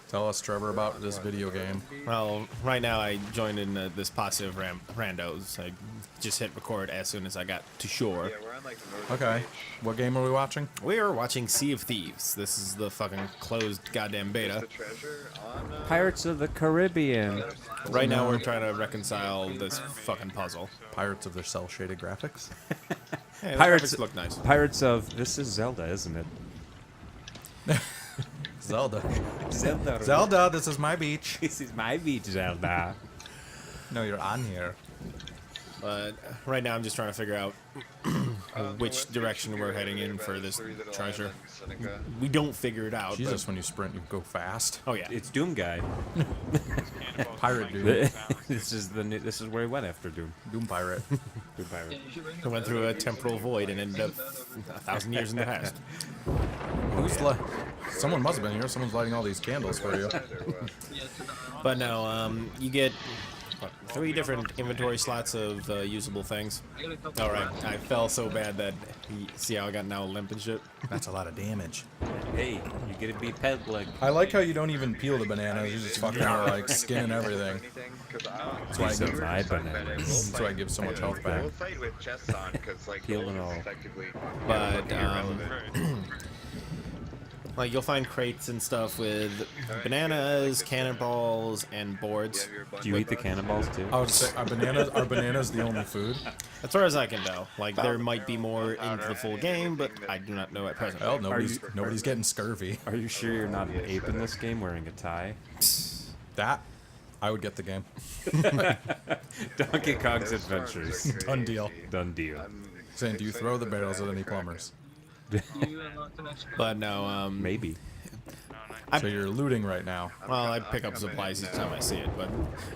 Tell us, Trevor, about this video game. Well, right now I joined in this posse of randos. I just hit record as soon as I got to shore. Yeah, we're on like the northern Okay. beach. What game are we watching? We are watching Sea of Thieves. This is the fucking closed goddamn Is beta. the treasure on? Pirates of the Caribbean. Right now we're trying to reconcile this fucking puzzle. Pirates of their cel-shaded graphics. Hey, the Pirates graphics look nice. Pirates of this is Zelda, isn't it? Zelda. Zelda. Zelda, this is my beach. This is my beach, Zelda. No, you're on here. But right now I'm just trying to figure out which direction we're heading in for this treasure. We don't figure it out. Jesus, when you sprint, you go fast. Oh yeah. It's Doom Guy. Pirate dude. This is where he went after Doom. Doom pirate. Doom Pirate. I went through a temporal void and ended up 1,000 years in the past. Who's li- Someone must have been here. Someone's lighting all these candles for you. But no, you get 3 different inventory slots of usable things. All right, I fell so bad that see how I got now limp and shit. That's a lot of damage. Hey, you get to be pet like. I like how you don't even peel the bananas. You just fucking are like skin and everything. That's why I These are give, my bananas. that's why I give so much health back. We'll fight with chests on because like Heal and all. effectively. But like you'll find crates and stuff with bananas, cannonballs, and boards. Do you eat the cannonballs too? I would say, are bananas the only food? As far as I can tell, like there might be more into the full game, but I do not know at present. Well, nobody's getting scurvy. Are you sure you're not an ape in this game wearing a tie? That, I would get the game. Donkey Kong's Adventures. Done deal. Done deal. Saying, do you throw the barrels at any plumbers? But no, Maybe. So you're looting right now. well, I pick up supplies each time I see it, but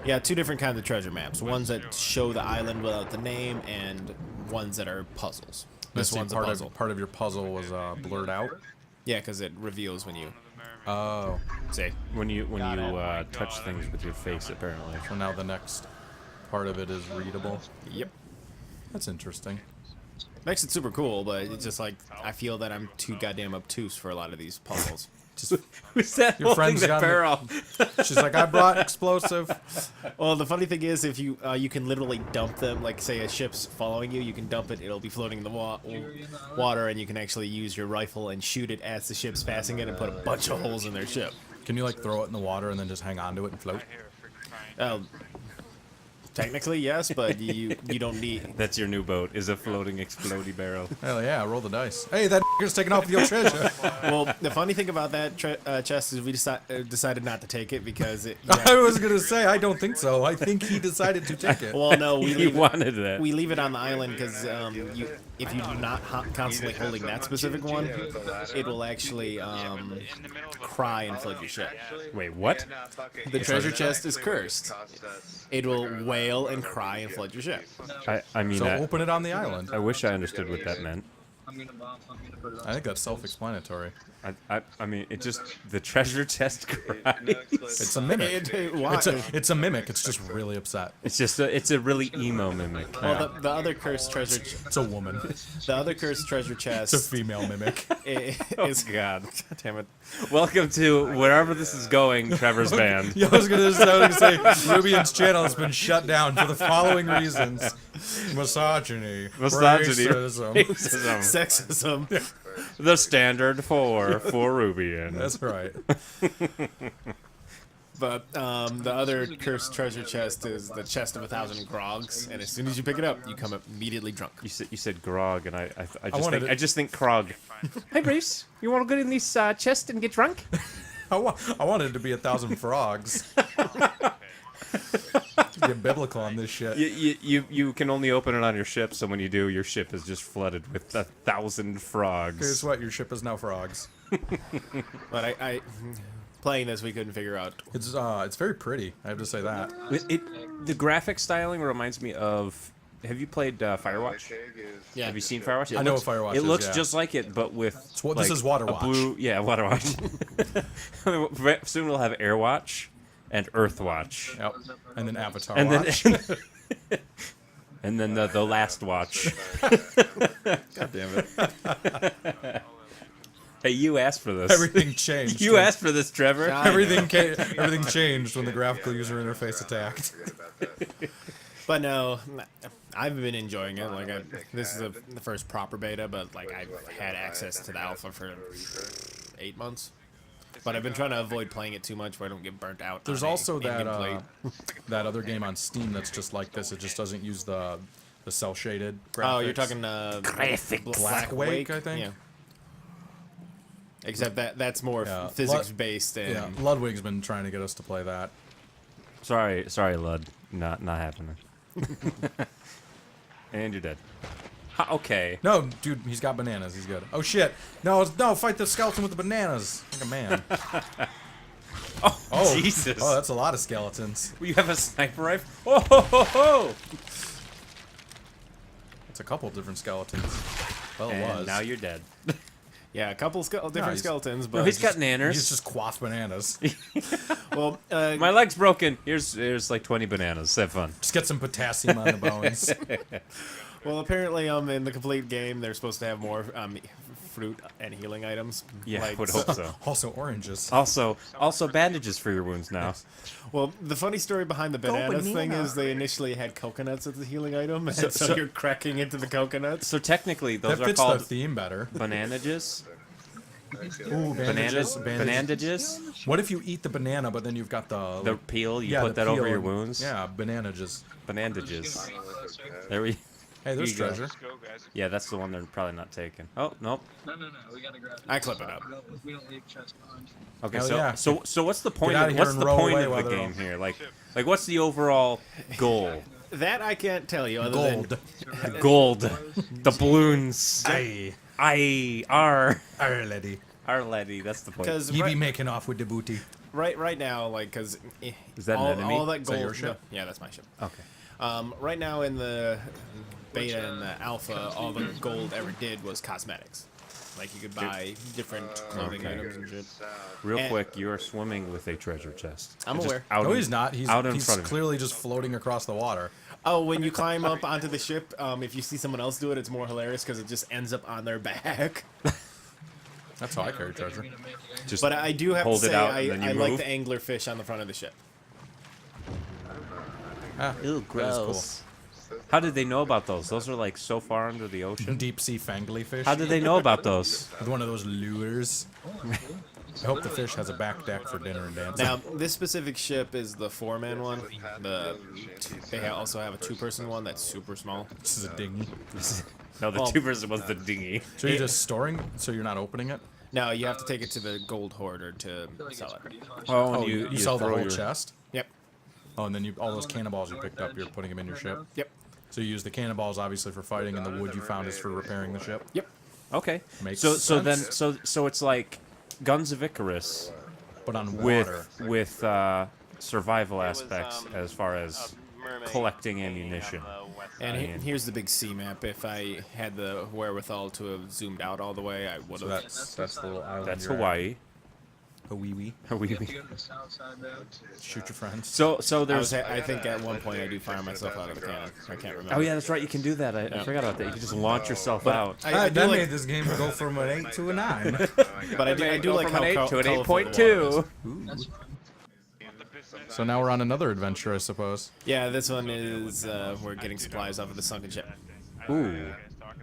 yeah, 2 different kinds of treasure maps. Ones that show the island without the name, and ones that are puzzles. This See, one's a puzzle. part of your puzzle was blurred out. Yeah, because it reveals when you Oh, see. When you touch things with your face, apparently. so now the next part of it is readable. Yep. That's interesting. Makes it super cool, but it's just like I feel that I'm too goddamn obtuse for a lot of these puzzles. Just Who's that Your holding friend's the got me. barrel? she's like, I brought explosive. Well, the funny thing is, if you you can literally dump them, like say a ship's following you, you can dump it. It'll be floating in the water, and you can actually use your rifle and shoot it as the ship's passing it, and put a bunch of holes in their ship. Can you like throw it in the water and then just hang on to it and float? Technically, yes, but you don't need. That's your new boat, is a floating explodey barrel. Hell yeah, roll the dice. Hey, that nigger's taking off with your treasure. Well, the funny thing about that chest is we decided not to take it because it. I was gonna say, I don't think so. I think he decided to take it. Well, no, we He leave it, wanted that. we leave it on the island because if you're not constantly holding that specific one, it will actually cry and flood your ship. Wait, what? The treasure chest is cursed. It will wail and cry and flood your ship. I mean, So open it on the island. I wish I understood what that meant. I think that's self-explanatory. I mean, it just the treasure chest cries. It's a mimic. It's a mimic. It's just really upset. It's a really emo mimic. Well, the other cursed treasure, It's a woman. the other cursed treasure It's a chest female mimic. is God. God damn it. Welcome to wherever this is going, Trevor's band. Yeah, I was gonna say, Rubian's channel has been shut down for the following reasons: misogyny, racism. Racism. Sexism. The standard for Rubian. That's right. But the other cursed treasure chest is the chest of 1,000 grogs, and as soon as you pick it up, you come immediately drunk. You said grog, and wanted I just think Krog. Hey, Bruce, you want to go in this chest and get drunk? I wanted it to be 1,000 frogs. Get biblical on this shit. You can only open it on your ship, so when you do, your ship is just flooded with 1,000 frogs. Guess what? Your ship is now frogs. But I playing this, we couldn't figure out. It's very pretty. I have to say that. The graphic styling reminds me of. Have you played Firewatch? Yeah. Have you seen Firewatch? I know what Firewatch It is, looks yeah. just like it, but with This is Water a Watch. blue. Yeah, Water Watch. Soon we'll have Air Watch and Earth Watch, Yep. And then Avatar and Watch. then and then the Last Watch. God damn it. Hey, you asked for this. Everything changed. You asked for this, Trevor. Everything changed when the graphical user interface attacked. Forget about that. But no, I've been enjoying it. Like, this is the first proper beta, but like I've had access to the alpha for 8 months. But I've been trying to avoid playing it too much where I don't get burnt out. There's on also in-game play. that other game on Steam that's just like this. It just doesn't use the cell shaded graphics. Oh, you're talking Black Wake, I think. Yeah. Except that's more physics based and Yeah, Ludwig's been trying to get us to play that. Sorry, Lud. Not happening. And you're dead. Okay. No, dude, he's got bananas. He's good. Oh shit! No, fight the skeleton with the bananas like a man. Oh, Jesus! Oh, that's a lot of skeletons. You have a sniper rifle? Oh, ho, ho, ho. It's a couple different skeletons. Well, it And was. now you're dead. yeah, a couple different he's- skeletons. But No, he's got He's nanners. just quaff bananas. well, My leg's broken. Here's like 20 bananas. Have fun. Just get some potassium on the bones. well, apparently, in the complete game, they're supposed to have more fruit and healing items. Yeah, I like, would hope so. Also oranges. Also bandages for your wounds now. Well, the funny story behind the bananas thing banana. is they initially had coconuts as a healing item, and so, so- you're cracking into the coconuts. So technically, those That are fits the called theme better. bananages. Ooh, Bananas. bandages. Bandages. What if you eat the banana, but then you've got The peel. You yeah, put the that over peel your and- wounds. Yeah, bananages. Bandages. There we. Hey, there's Here you go. treasure. Let's go, guys. Yeah, that's the one they're probably not taking. Oh nope. No, we gotta grab it. I clip it up. We don't leave chests behind. Okay, Hell so, yeah. so what's the point? outta Of, here what's and the row point away of while the they're game all- here? Like what's the overall goal? That I can't tell you. Other Gold. Than, Gold, the balloons. Hey, Our lady. lady. That's the point. because You be making off with the booty. right now, like, because Is that an enemy? all that Is gold. that your ship? No, yeah, that's my ship. Okay. Right now in the beta and the alpha, all the gold ever did was cosmetics. Like you could buy different clothing items and shit. Real And- quick, you are swimming with a treasure chest. I'm Just aware. Out No, in- he's not. He's out in front of you. clearly just floating across the water. Oh, when you climb up onto the ship, if you see someone else do it, it's more hilarious because it just ends up on their back. That's how I carry treasure. Just But I do have to hold it say, out and then you I like move? the angler fish on the front of the ship. Ah, Ew, that is gross. How did they know about those? Those are like so far under the ocean. Deep sea fangly fish. How did they know about those? With one of those lures. I hope the fish has a back deck for dinner and dancing. Now, this specific ship is the 4-man one. They also have a 2-person one that's super small. This is a dinghy. No, the Oh. 2-person was the dinghy. So you're just storing, so you're not opening it? No, you have to take it to the gold hoarder to sell it. Oh, Oh, you sell the throw whole your- chest? Yep. Oh, and then all those cannonballs you picked up, you're putting them in your ship? Yep. So you use the cannonballs obviously for fighting, and the wood you found is for repairing the ship? Yep. Okay. Makes so then sense. so it's like Guns of Icarus But on water. with survival aspects as far as collecting ammunition. And Man. here's the big sea map. If I had the wherewithal to have zoomed out all the way, I would So have. that's the little island. That's you're at. Hawaii. Hawaii. Hawaii. You have to go to the south side though. Shoot your friends. So I, there's. I think at one point I do fire myself out of the cannon. I can't remember. Oh yeah, that's right. You can do that. I forgot about that. You can just launch yourself out. I do that like, made this game go from an 8 to a 9. but I do Go like from how an 8 to an colorful the 8.2. water is. That's fine. So now we're on another adventure, I suppose. Yeah, this one is we're getting supplies off of the sunken ship. Ooh.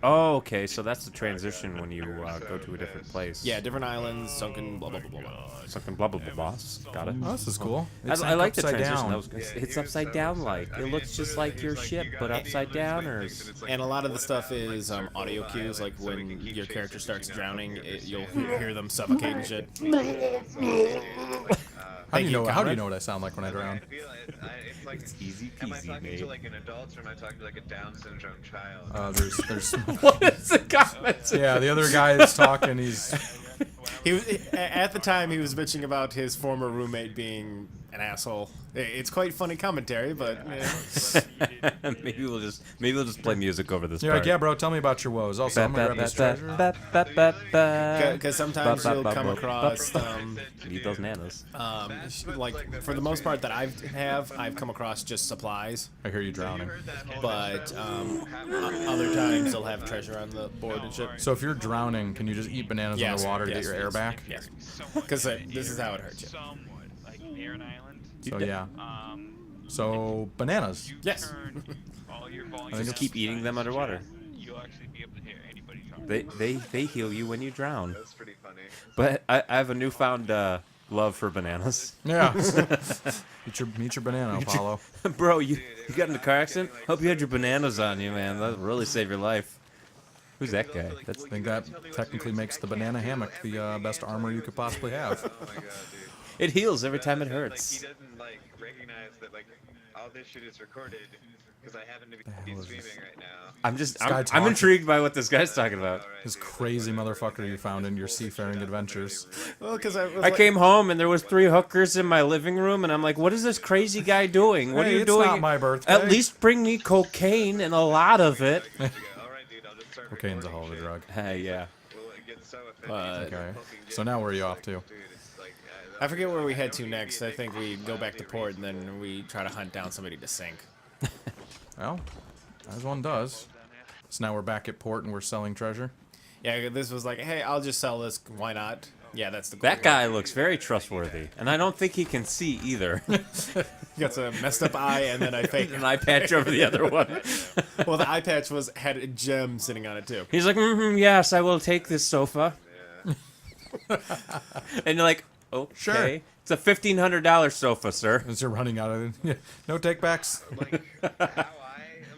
Oh, okay. So that's the transition when you go to a different place. Yeah, different islands, sunken, blah blah blah blah. blah. Something blah blah blah. Boss. Got it. Oh, this is cool. I It's like the upside transition. down. That was good. It's upside down like. It looks just like your ship, but upside down, or And a lot of the stuff is audio cues, like when your character starts drowning, you'll hear them suffocate and shit. How do you know? How do Conrad. you know what I sound like when I drown? It's like, It's easy am I peasy, talking mate. to like an adult or am I talking to like a Down syndrome child? There's what is the comment? yeah. The other guy that's talking, he's He was at the time he was bitching about his former roommate being an asshole. It's quite funny commentary, but maybe we'll just play music over this You're part. like, yeah, bro, tell me about your woes. Also, I'm gonna grab this treasure. because sometimes you'll come across Need those nanos. like for the most part that I've come across just supplies, I hear you drowning. but other times they'll have treasure on the board and shit. So if you're drowning, can you just eat bananas Yes, underwater to yes, get your air back? Yes, because this is how it hurts you. Somewhat, like near an island. So yeah. So bananas. Yes. All your I volume. think Just keep eating them underwater. You'll actually be able to hear anybody talking. They heal you when you drown. That's pretty funny. But I have a newfound love for bananas. Yeah. Meet your banana, Apollo. Bro, you got in a car accident? Hope you had your bananas on you, man. That'll really save your life. Who's that guy? I think that technically makes the banana hammock the best armor you could possibly have. Oh my god, dude. It heals every time it Like, hurts. he doesn't like recognize that like all this shit is recorded because I happen to be streaming right now. I'm intrigued by what this guy's talking about. This crazy motherfucker you found in your seafaring adventures. Well, because I came home and there was 3 hookers in my living room, and I'm like, "What is this crazy guy doing? What are you it's doing? not my birthday. At least bring me cocaine and a lot of it." All right, dude, I'll just start Cocaine's a hell recording of a shit. drug. Hey, yeah. Well, it gets so offended. Okay. So now where are you off to? Dude, it's like, I forget where we head to next. I think we go back to port and then we try to hunt down somebody to sink. Well, as one does. So now we're back at port and we're selling treasure. Yeah, this was like, hey, I'll just sell this. Why not? Yeah, that's the goal. That guy looks very trustworthy, and I don't think he can see either. He got a messed up eye and then I faked An eye patch over the other one. Well, the eye patch had a gem sitting on it too. He's like, yes, I will take this sofa. And you're like, okay. Sure. It's a $1,500 sofa, sir. As you're running out of it. No takebacks. like how I am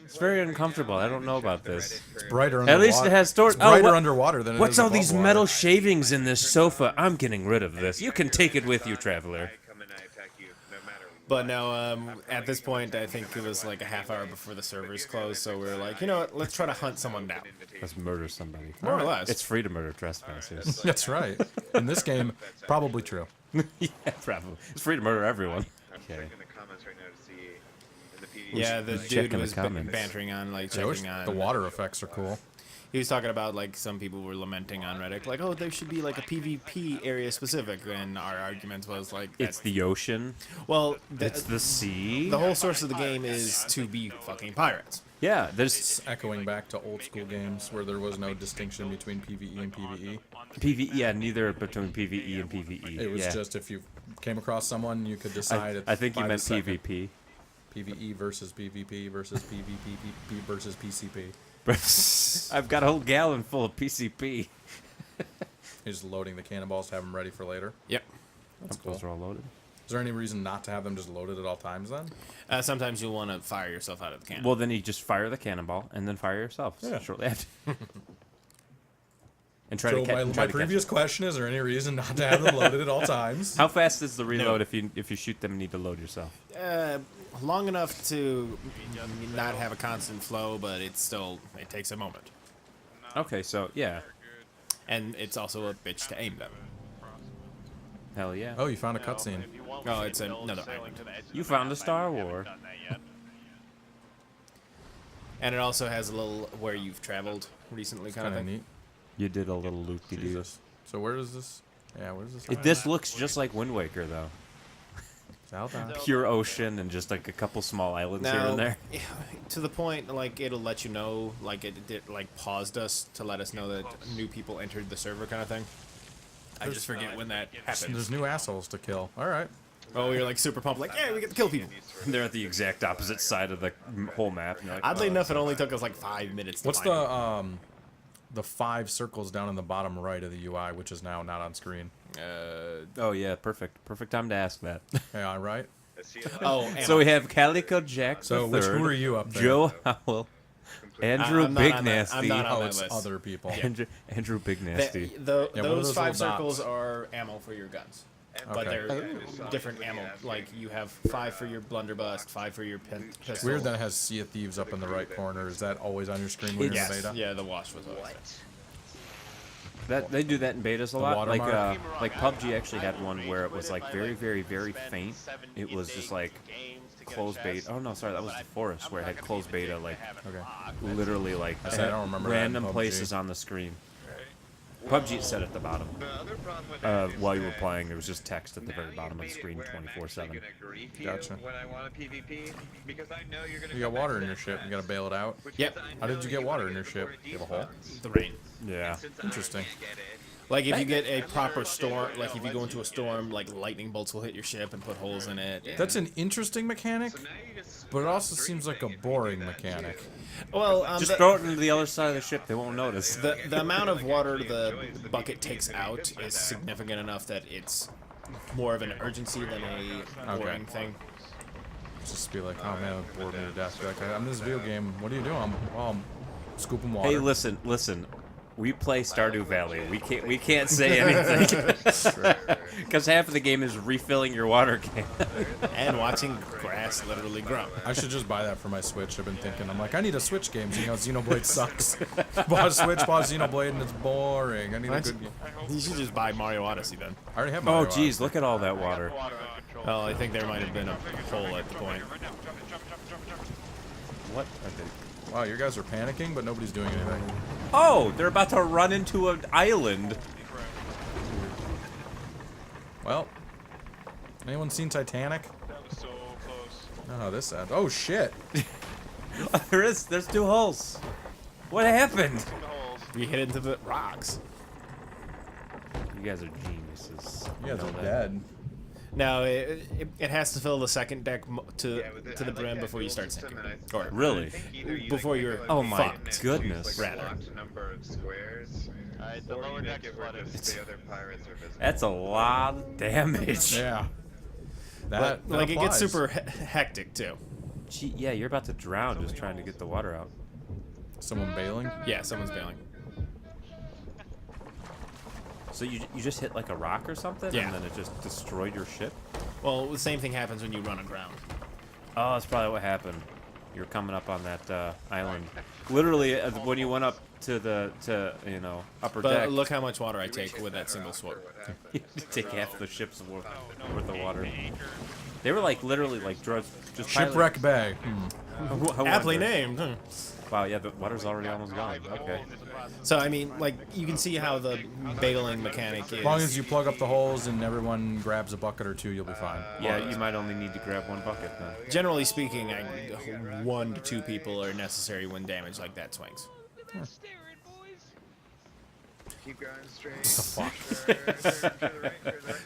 It's very uncomfortable. I don't know about this. It's brighter underwater. At least it has storage. It's brighter what- underwater than it What's is all above these water. metal shavings in this sofa? I'm getting rid of this. You can take it with you, traveler. I come and I attack you no matter But now, at this point, I think it was like a half hour before the servers closed, so we were like, you know what, let's try to hunt someone down. Let's murder somebody. More or less. It's free to murder trespassers. That's right. In this game, probably true. Yeah, probably. It's free to murder everyone. I'm Okay. checking the comments right now to see in the PD. Yeah, the check dude in the was comments. bantering on, like, I wish checking on. the water effects are cool. He was talking about, like, some people were lamenting on Reddit, like, oh, there should be, like, a PvP area specific. And our argument was, like, It's the ocean. well, It's the sea. the whole source of the game is to be fucking pirates. Yeah, there's It's echoing back to old school games where there was no distinction between PvE and PvE. PvE. Yeah, neither between PvE and PvE. It was yeah. just if you came across someone, you could decide. I think you by the meant second. PvP. PvE versus PvP versus PvP versus PCP. I've got a whole gallon full of PCP. You're just loading the cannonballs to have them ready for later. Yep. That's cool. Those are all loaded. Is there any reason not to have them just loaded at all times then? Sometimes you'll want to fire yourself out of the cannon. Well, then you just fire the cannonball and then fire yourself Yeah. shortly after. And try So to catch. my try to catch previous question, is there any reason not to have them loaded at all times? How fast is the reload if you shoot them and need to load yourself? Long enough to not have a constant flow, but it takes a moment. Okay, so yeah, And it's also a bitch to aim them. hell yeah. Oh, you found a cutscene. Oh, it's another island. You found a Star War. And it also has a little where you've traveled recently kind of Kind of thing. neat. You did a little loop-de-doo. Jesus. So where is this? Yeah, where is this? This looks just like Wind Waker, though. Zelda. Pure ocean and just like a couple small islands here Now, and there. to the point, like, it'll let you know, like, it did, like, paused us to let us know that new people entered the server kind of thing. I just forget when that happens. There's new assholes to kill. All right. Oh, we were, like, super pumped, like, yeah, we get to kill people. They're at the exact opposite side of the whole map. And you're like, Oddly oh. enough, it only took us, like, 5 minutes to What's find the 5 circles down in the bottom right of the UI, which is now not on screen? Oh yeah, perfect time to ask that. Yeah, right. Oh, So we have Calico Jack So the Third, who are you up there? Joe Howell, Andrew I'm not Big on that. I'm Nasty. not on Oh, that it's list. other people. Andrew Big Nasty. Yeah, what are Those those 5 little circles dots? are ammo for your guns. But Okay. they're different ammo. Like, you have 5 for your blunderbuss, 5 for your pistol. Weird that it has Sea of Thieves up in the right corner. Is that always on your screen when you're in the Yes. beta? Yeah, the wash was always there. They do that in betas a lot. Like watermark? like PUBG actually had one where it was like very, very, very faint. It was just like closed beta. Oh no, sorry, that was the Forest where it had closed beta, like literally like I don't remember that in random PUBG. places on the screen. PUBG is set at the bottom. The other problem with that is While you were that playing, there was just text at the very now bottom of the you've screen, made it where I'm actually 24/7. gonna grief you Gotcha. when I want a PvP because I know you're gonna You come got back water to in your that ship. You fast, gotta bail it out. which Yep. means I How did know you get wanna water in your the ship? 4D You have a hole? spots. The rain. Yeah. Since I Interesting. can't get it, Like if you get a proper storm, like if you go into a storm, like lightning bolts will hit your ship and put holes in it. That's an interesting mechanic, so now you just but it also seems like a boring mechanic. Well, Just throw it into the other side of the ship. They won't notice. the amount of water the bucket takes out is significant enough that it's more of an urgency than a boring thing. Just be like, oh man, I'm bored me to death. Be like, I'm in this video game. What are you doing? I'm scooping water. Hey, listen. We play Stardew Valley. We can't say anything because half of the game is refilling your water can. And watching grass literally grow. I should just buy that for my Switch. I've been thinking. I'm like, I need a Switch game. You know, Xenoblade sucks. Bought a Switch, bought Xenoblade, and it's boring. I need a good game. You should just buy Mario Odyssey then. I already have Oh, Mario geez, Odyssey. look at all that water. Well, I think there might have been a hole at the point. What are they? Wow, you guys are panicking, but nobody's doing anything. Oh, they're about to run into an island. Well, anyone seen Titanic? That was so close. Oh, this end. Oh shit! There's two holes. What happened? We hit into the rocks. You guys are geniuses. You guys Know are that. dead. Now it has to fill the second deck to Yeah, with to the I like brim that before you dual start system, sinking. and I Or Really? think either you, before like, you're make it, Oh like, my fucked, goodness. like, Rather. locked number of squares, Alright, the or lower you deck's make it where flooded. the other pirates are visible. That's a lot of damage. Yeah. but, That like it gets applies. super hectic too. Gee, yeah, you're about to drown just trying to get the water out. Someone bailing? Yeah, someone's bailing. So you just hit like a rock or something, Yeah. and then it just destroyed your ship? Well, the same thing happens when you run aground. Oh, that's probably what happened. You're coming up on that island. Literally, when you went up to the upper But deck, look how much water I take with that single swoop. you take half the ship's worth of water. They were like literally like drugs. Just Shipwreck Bay. Aptly named. Wow, yeah, the water's already almost gone. Okay. So I mean, like you can see how the bailing mechanic is. As long as you plug up the holes and everyone grabs a bucket or two, you'll be fine. Yeah, you might only need to grab one bucket then. Generally speaking, 1 to 2 people are necessary when damage like that swings. Keep going straight. Fuck.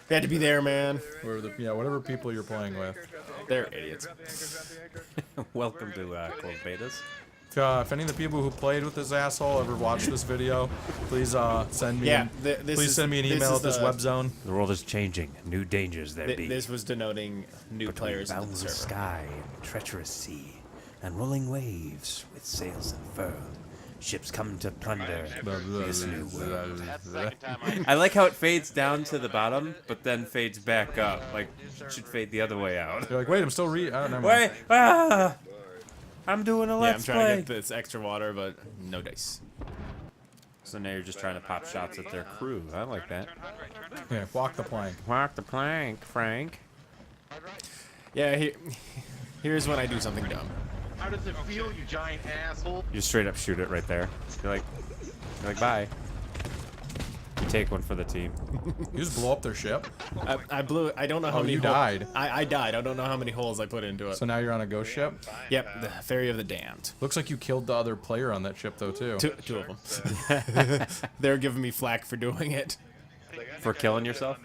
They had to be there, man. Whatever people you're playing with. They're idiots. Welcome to closed betas. If any of the people who played with this asshole ever watched this video, please send me. Yeah, Please send me an email at this web zone. The world is changing. New dangers there be. This was denoting new players into the Boundless server. sky, and treacherous sea, and rolling waves with sails unfurled. Ships come to plunder this new world. That's the second time I I like how it fades down to the bottom, but then fades back up. Like, it should fade the other way out. You're like, wait, I'm still never mind. Wait! Ah! I'm doing a Yeah, I'm let's trying to play. get this extra water, but no dice. So now you're just trying to pop shots at their crew. I like that. Yeah, walk the plank. Walk the plank, Frank. Yeah, here's when I do something dumb. How does it feel, you giant asshole? You straight up shoot it right there. You're like, bye. You take one for the team. You just blow up their ship. I blew. I don't know how Oh, many. you died. I died. I don't know how many holes I put into it. So now you're on a ghost ship. Yep, the Ferry of the Damned. Looks like you killed the other player on that ship though too. Two of them. They're giving me flack for doing it. For killing yourself?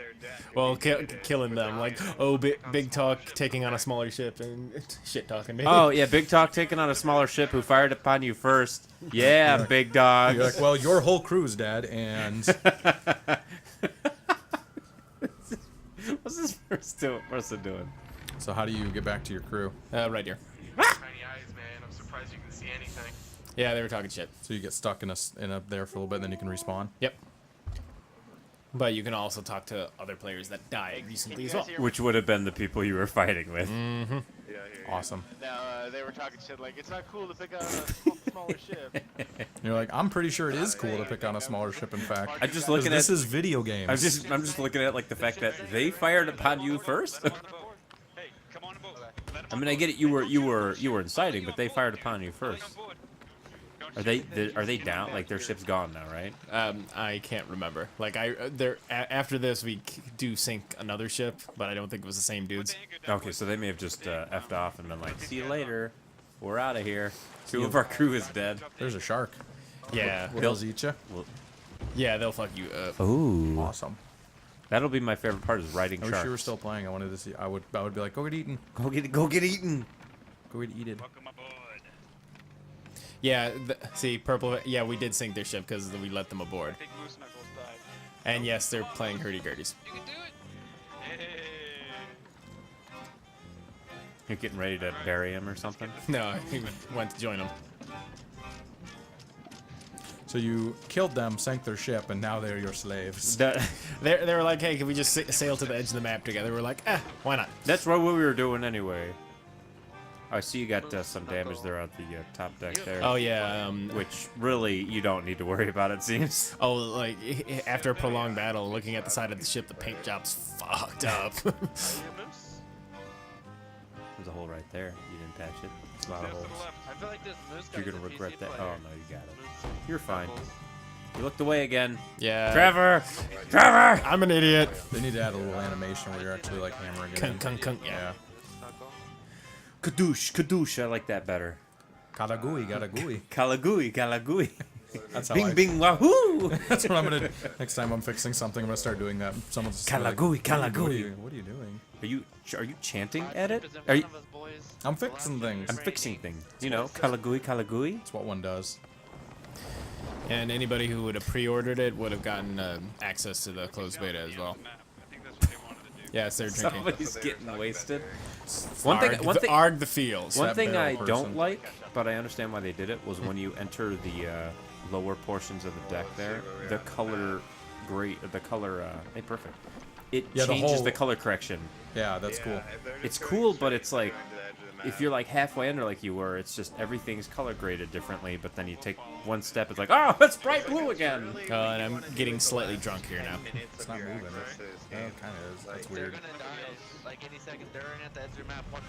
Well, killing them. Like, oh, big talk taking on a smaller ship and shit talking me. Oh, yeah, Big Talk taking on a smaller ship who fired upon you first. Yeah, big dog. You're like, well, your whole crew's dead, and What's this person doing? so how do you get back to your crew? Right here. Tiny eyes, man. I'm surprised you can see anything. Yeah, they were talking shit. So you get stuck in a there for a little bit, and then you can respawn. Yep. But you can also talk to other players that die recently as well. Which would have been the people you were fighting with. Awesome. Now, they were talking shit like, it's not cool to pick up smaller ship. You're like, I'm pretty sure it is cool to pick on a smaller ship. In fact, I'm just 'Cause looking at this is video games. I'm just looking at like the fact that they fired upon you first. Hey, come on aboard. Let 'em I mean, I get it. You were inciting, but they fired upon you first. Are they down? Like their ship's gone now, right? I can't remember. Like after this, we do sink another ship, but I don't think it was the same dudes. Okay, so they may have just effed off and been like, "See you later. We're out of here." 2 of our crew is dead. There's a shark. Yeah, Will they'll eat you? yeah, they'll fuck you up. Ooh, Awesome. that'll be my favorite part is riding I wish sharks. you were still playing. I wanted to see. I would be like, go get eaten. Go get eaten. Go get eaten. Welcome aboard. Yeah, see, Purple. Yeah, we did sink their ship because we let them aboard. Big Moose Knuckles died. And yes, they're playing hurdy-gurdies. You can do it. Hey. You're getting ready to bury him or something. No, he went to join them. So you killed them, sank their ship, and now they're your slaves. They were like, hey, can we just sail to the edge of the map together? We're like, why not? That's what we were doing anyway. I see you got some damage there on the top deck there. Oh yeah. Which really you don't need to worry about, it seems. Oh, like after a prolonged battle, looking at the side of the ship, the paint job's fucked up. There's a hole right there. You didn't patch it. It's a lot of holes. I feel like this moose You're guy's gonna a regret PC that. player. Oh no, you got it. Moose You're fine. Knuckles. You looked away again. Yeah. Trevor! Trevor! I'm an idiot. They need to add a little animation where you're actually like hammering it. in. Yeah. Knuckle. Kadoosh. I like that better. Kalagui, galagui. Kalagui. That's how Bing bing wahoo! That's what I'm gonna. Next time I'm fixing something, I'm gonna start doing that. Someone's just like, Kalagui. What are you doing? Are you chanting at it? 5 in Are you? front of us, boys. I'm fixing things. I'm fixing things. You know, Kalagui. That's what one does. And anybody who would have pre-ordered it would have gotten access to the closed beta as well. I think that's what they wanted to do. Yes, they're drinking. Somebody's getting wasted. Arg the fields. One that thing I barrel don't person. like, but I understand why they did it, was when you enter the lower portions of the deck there, the color hey, perfect. It Yeah, the changes whole- the color correction. Yeah, that's cool. It's cool, but it's like, if you're like halfway under like you were, it's just everything's color graded differently, but then you take one step, it's like, oh, it's bright blue again. And I'm getting slightly drunk here now. It's not moving. Yeah, it kind of is. That's weird. They're gonna die like any second. They're at the edge of the map. Once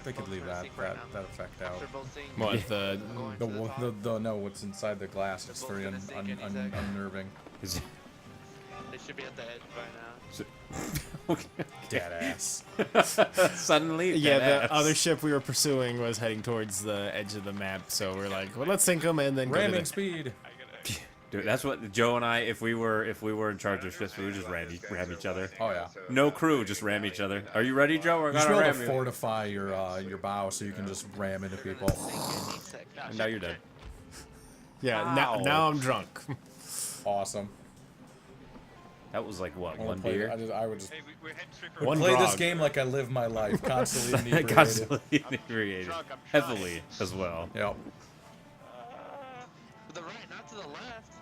They could leave that effect out. They're both seeing. What The no, what's inside the glass? It's very unnerving. Is- They should be at the edge by now. okay. Dead ass. Suddenly, Yeah, deadass. the other ship we were pursuing was heading towards the edge of the map, so we're like, well, let's sink them and then go to Ramming the... speed. Dude, that's what Joe and I, if we were in charge of ships, we would just ram each other. Oh yeah. No crew, just ram each other. Are you ready, Joe? We're You should gonna be able ram to you. fortify your bow so you can just ram into people. And now you're dead. Yeah, Wow. now I'm drunk. Awesome. That was like what, I one would play, beer? I would just Hey, we're heading straight One play this grog. game like I live my life, constantly inebriated. Constantly inebriated, drunk, I'm heavily as well. Yep. To the right, not to the left.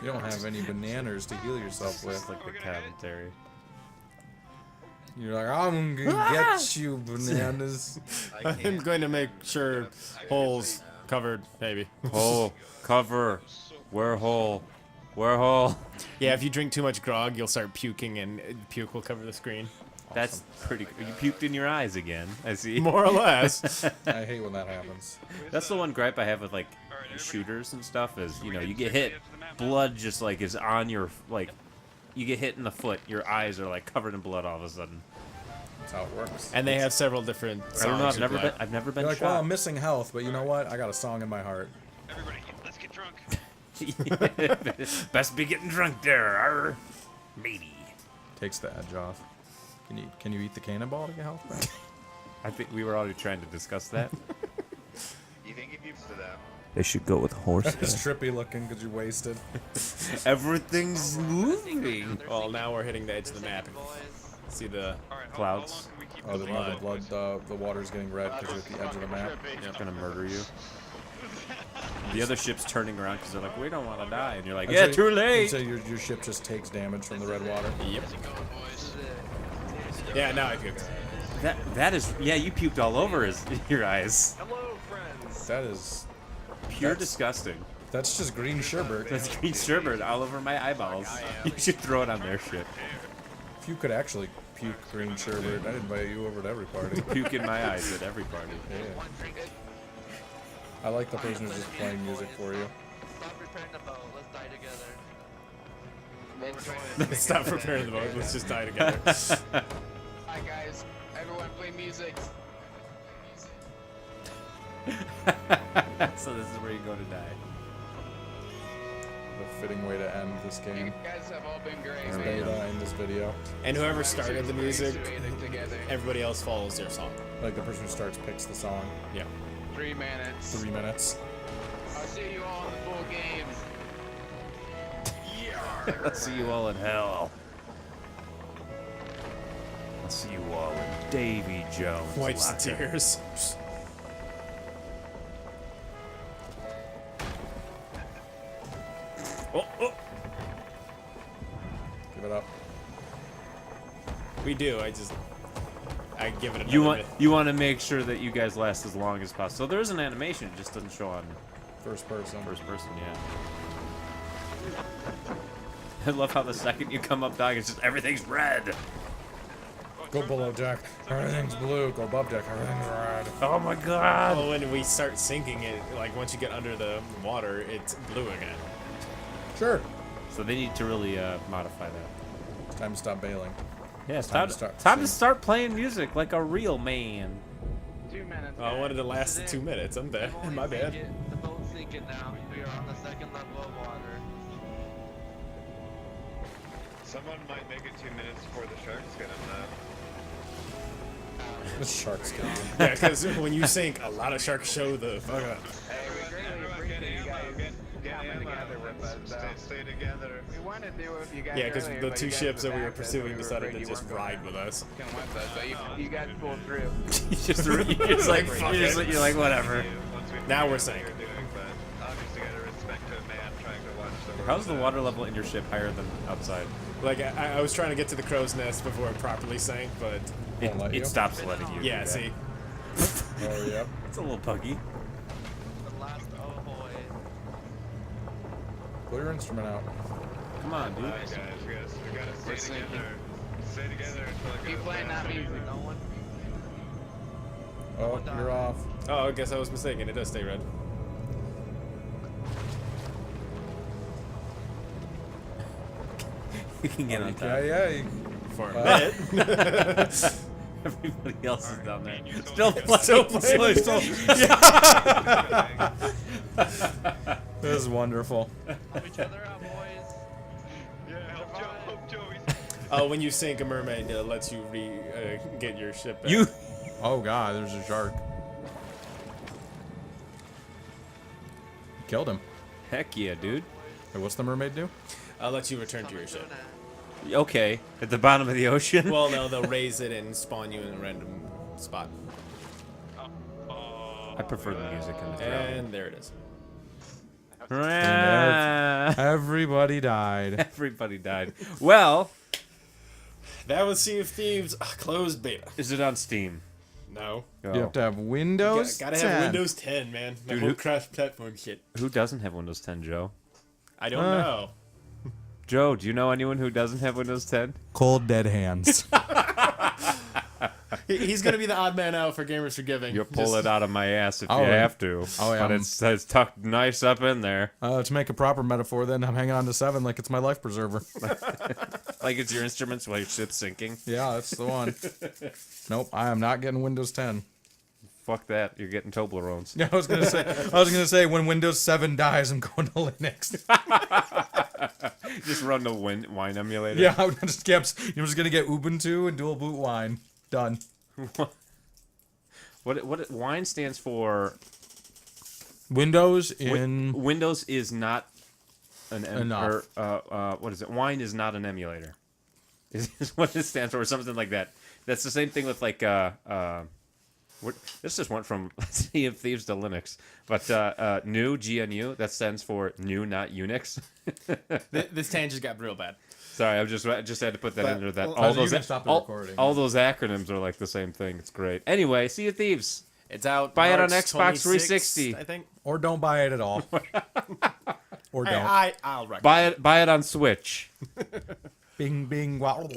You don't have any bananas to heal yourself with. It's like the commentary. You're like, I'm gonna get you, bananas. I'm going to make sure holes covered, maybe. Hole, cover, we're whole, we're whole. Yeah, if you drink too much grog, you'll start puking, and puke will cover the screen. That's pretty. You puked in your eyes again. I see. More or less. I hate when that happens. That's the one gripe I have with like shooters and stuff is, you know, you get hit, blood just like is on your, like, you get hit in the foot, your eyes are like covered in blood all of a sudden. That's how it works. And they have several different songs. I don't know. I've you never play. been. I've never been You're like, well, shot. I'm missing health, but you know what? I got a song in my heart. Everybody, let's get drunk. Best be getting drunk there, arr. Matey. Takes the edge off. Can you eat the cannonball to get health back? I think we were already trying to discuss that. You think if you to that? They should go with horse. It's trippy looking because you're wasted. Everything's moving. Well, now we're hitting the edge of the map. See the All right, Clouds. How long can we keep Oh, the this blood, the water's getting red because you're at the edge of the map. It's gonna murder you. The other ship's turning around because they're like, we don't want to die, and you're like, I'd yeah, say- too I'd late. say your ship just takes damage from the red water. Yep. Yeah, now I puked. That is, yeah, you puked all over your eyes. Hello, friends. That is pure disgusting. That's just green sherbet. That's green sherbet all over my eyeballs. You should throw it on their shit. If you could actually puke green sherbet, I'd invite you over to every party. Puke in my eyes at every party. Yeah. I like the person who's just playing music for you. Stop repairing the boat. Let's die together. Stop preparing the boat. Let's just die together. Alright guys, everyone play music. So this is where you go to die. The fitting way to end this You game. guys have all been great, It's man. beta in this video. And whoever started the music, Together. everybody else follows their song. Like the person who starts picks the song. Yeah. 3 minutes. 3 minutes. I'll see you all in the full game. I'll see you all in hell. I'll see you all in Davy Jones. Wipes the locker. tears. Oh, oh. Give it up. We do. I give it another You want to make sure that you guys last as long as possible. So there is an animation, it just doesn't show on First person. first person, yeah. I love how the second you come up, dog, it's just everything's red. Go below deck. Everything's blue. Go above deck. Everything's red. Oh my god. Well, when we start sinking it, like once you get under the water, it's blue again. Sure. So they need to really modify that. It's time to stop bailing. Yeah, it's time time to to start playing music like a real man. 2 minutes. Oh, I wanted to last the 2 minutes. I'm bad. My bad. The boat's sinking now. We are on the second level of water. Someone might make it 2 minutes before the sharks get on that. The sharks get you. Yeah, because when you sink, a lot of sharks show the fuck up. Hey, we greatly Everyone appreciate get you ammo. guys Get coming ammo. together with us. Stay together. We wanted to do it with you guys. Yeah, because earlier, the but two you guys ships were that we were back, so pursuing we were decided afraid to you just weren't ride gonna with us. come with us, but you guys pulled through. you're like whatever. Now we're sinking. But obviously, gotta respect a man trying to watch the world. How's the water level in your ship higher than outside? Like, I was trying to get to the crow's nest before it properly sank, but Won't let you? It stops letting you. yeah, do that. see. Oh, yep. It's a little puggy. The last, oh boy. Pull your instrument out. Come on, dude. Guys, we gotta We're stay sinking. together. Stay together until it Keep goes playing down. that music. No one. Oh, you're off. Oh, I guess I was mistaken. It does stay red. You can get on top. Yeah. For a bit. Everybody else is down there. Still playing. This is wonderful. Help each other out, boys. Yeah, help Joe. When you sink, a mermaid lets you get your ship back. You. Oh god, there's a shark. Killed him. Heck yeah, dude. Hey, what's the mermaid do? I'll let you return to your ship. Okay, at the bottom of the ocean. Well, no, they'll raise it and spawn you in a random spot. I prefer the music in the throw. And there it is. Everybody died. Everybody died. Well, That was Sea of Thieves closed beta. is it on Steam? No. You have to have Windows. Gotta 10. have Windows 10, man. The Dude, whole who- cross-platform shit. Who doesn't have Windows 10, Joe? I don't know. Joe, do you know anyone who doesn't have Windows 10? Cold dead hands. He's gonna be the odd man out for Gamers Forgiving. You'll pull it out of my ass if Oh, you yeah. have to. Oh, yeah, But it's tucked nice up in there. To make a proper metaphor, then I'm hanging on to 7 like it's my life preserver. Like it's your instruments while your ship's sinking. Yeah, that's the one. Nope, I am not getting Windows 10. Fuck that. You're getting Toblerones. Yeah, I was gonna say when Windows 7 dies, I'm going to Linux. Just run the wine emulator. Yeah, I'm just you're just gonna get Ubuntu and dual boot wine. Done. What wine stands for? Windows in Windows is not an Enough. what is it? Wine is not an emulator. Is what it stands for, or something like that. That's the same thing with like this just went from Sea of Thieves to Linux, but GNU, GNU, that stands for new, not Unix. This tangent got real bad. Sorry, I just had to put that in there. That well, all you those can stop the all, recording. all those acronyms are like the same thing. It's great. Anyway, Sea of Thieves. It's out. Buy it on March Xbox 26th, 360. I think. Or don't buy it at all. Or don't. I'll recommend. Buy it on Switch. Bing, bing, wow.